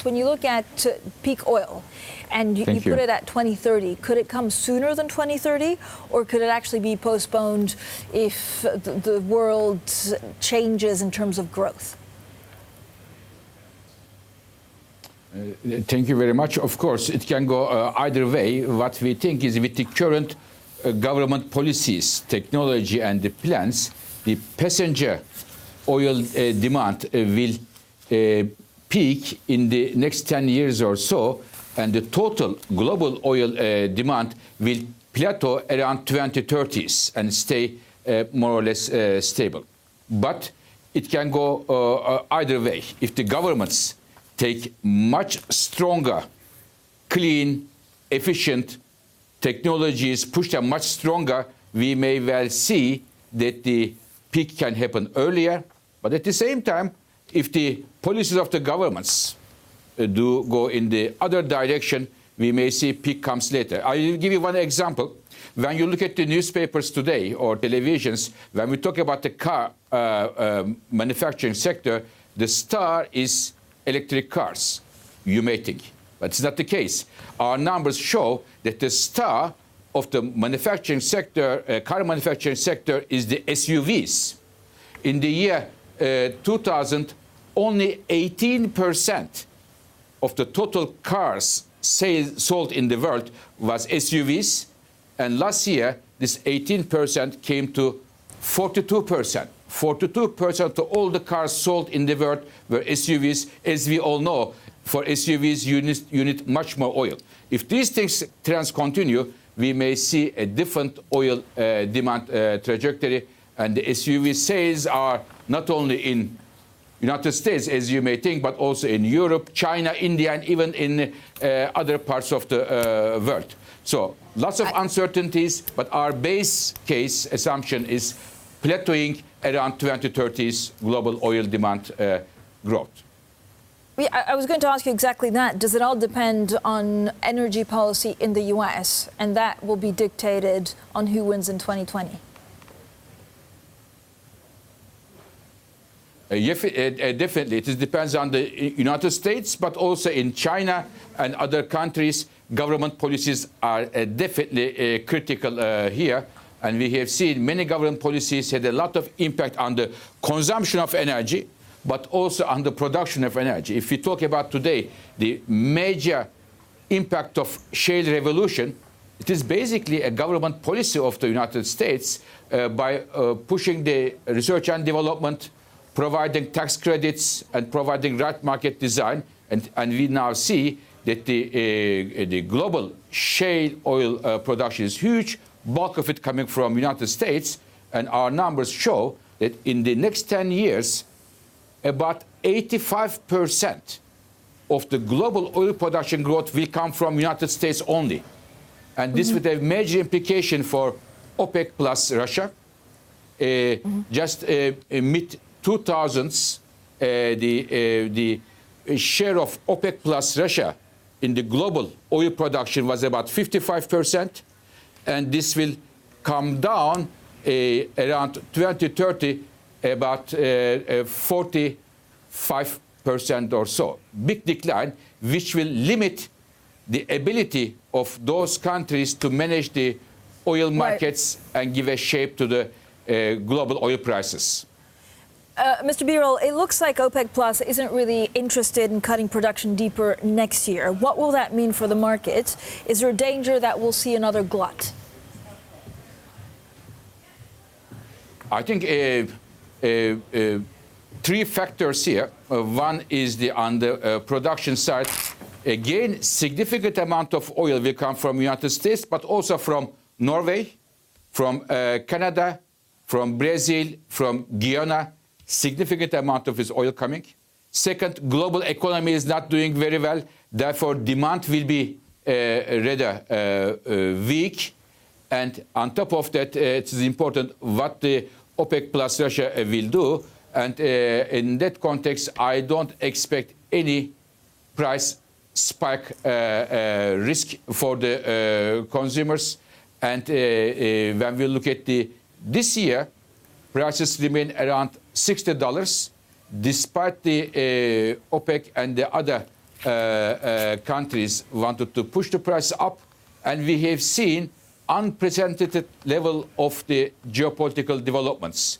When you look at peak oil and you put it at 2030, could it come sooner than 2030, or could it actually be postponed if the world changes in terms of growth? Thank you very much. Of course, it can go either way. What we think is with the current government policies, technology and the plans, the passenger oil demand will peak in the next 10 years or so, and the total global oil demand will plateau around 2030s and stay more or less stable. But it can go either way. If the governments take much stronger, clean, efficient technologies, push them much stronger, we may well see that the peak can happen earlier. But at the same time, if the policies of the governments do go in the other direction, we may see peak comes later. I will give you one example. When you look at the newspapers today or televisions, when we talk about the car manufacturing sector, the star is electric cars, you may think. But it's not the case. Our numbers show that the star of the manufacturing sector, car manufacturing sector, is the SUVs. In the year 2000, only 18% of the total cars sold in the world was SUVs, and last year this 18% came to 42%. 42% of all the cars sold in the world were SUVs. As we all know, for SUVs you need much more oil. If these trends continue, we may see a different oil demand trajectory, and the SUV sales are not only in United States, as you may think, but also in Europe, China, India, and even in other parts of the world. So lots of uncertainties, but our base case assumption is plateauing around 2030s global oil demand growth. I was going to ask you exactly that. Does it all depend on energy policy in the US, and that will be dictated on who wins in 2020? Definitely. It depends on the United States, but also in China and other countries. Government policies are definitely critical here. And we have seen many government policies had a lot of impact on the consumption of energy, but also on the production of energy. If we talk about today, the major impact of shale revolution, it is basically a government policy of the United States by pushing the research and development, providing tax credits and providing right market design, and we now see that the global shale oil production is huge, bulk of it coming from United States, and our numbers show that in the next 10 years, about 85% of the global oil production growth will come from United States only. And this would have major implication for OPEC plus Russia. Just mid-2000s, the share of OPEC plus Russia in the global oil production was about 55%, and this will come down around 2030, about 45% or so. Big decline, which will limit the ability of those countries to manage the oil markets and give a shape to the global oil prices. Mr. Birol, it looks like OPEC Plus isn't really interested in cutting production deeper next year. What will that mean for the market? Is there a danger that we'll see another glut? I think three factors here. One is on the production side. Again, significant amount of oil will come from United States, but also from Norway, from Canada, from Brazil, from Guyana. Significant amount of this oil coming. Second, global economy is not doing very well. Therefore, demand will be rather weak. And on top of that, it is important what the OPEC plus Russia will do. And in that context, I don't expect any price spike risk for the consumers. And when we look at this year, prices remain around $60, despite the OPEC and the other countries wanted to push the price up, and we have seen unprecedented level of the geopolitical developments.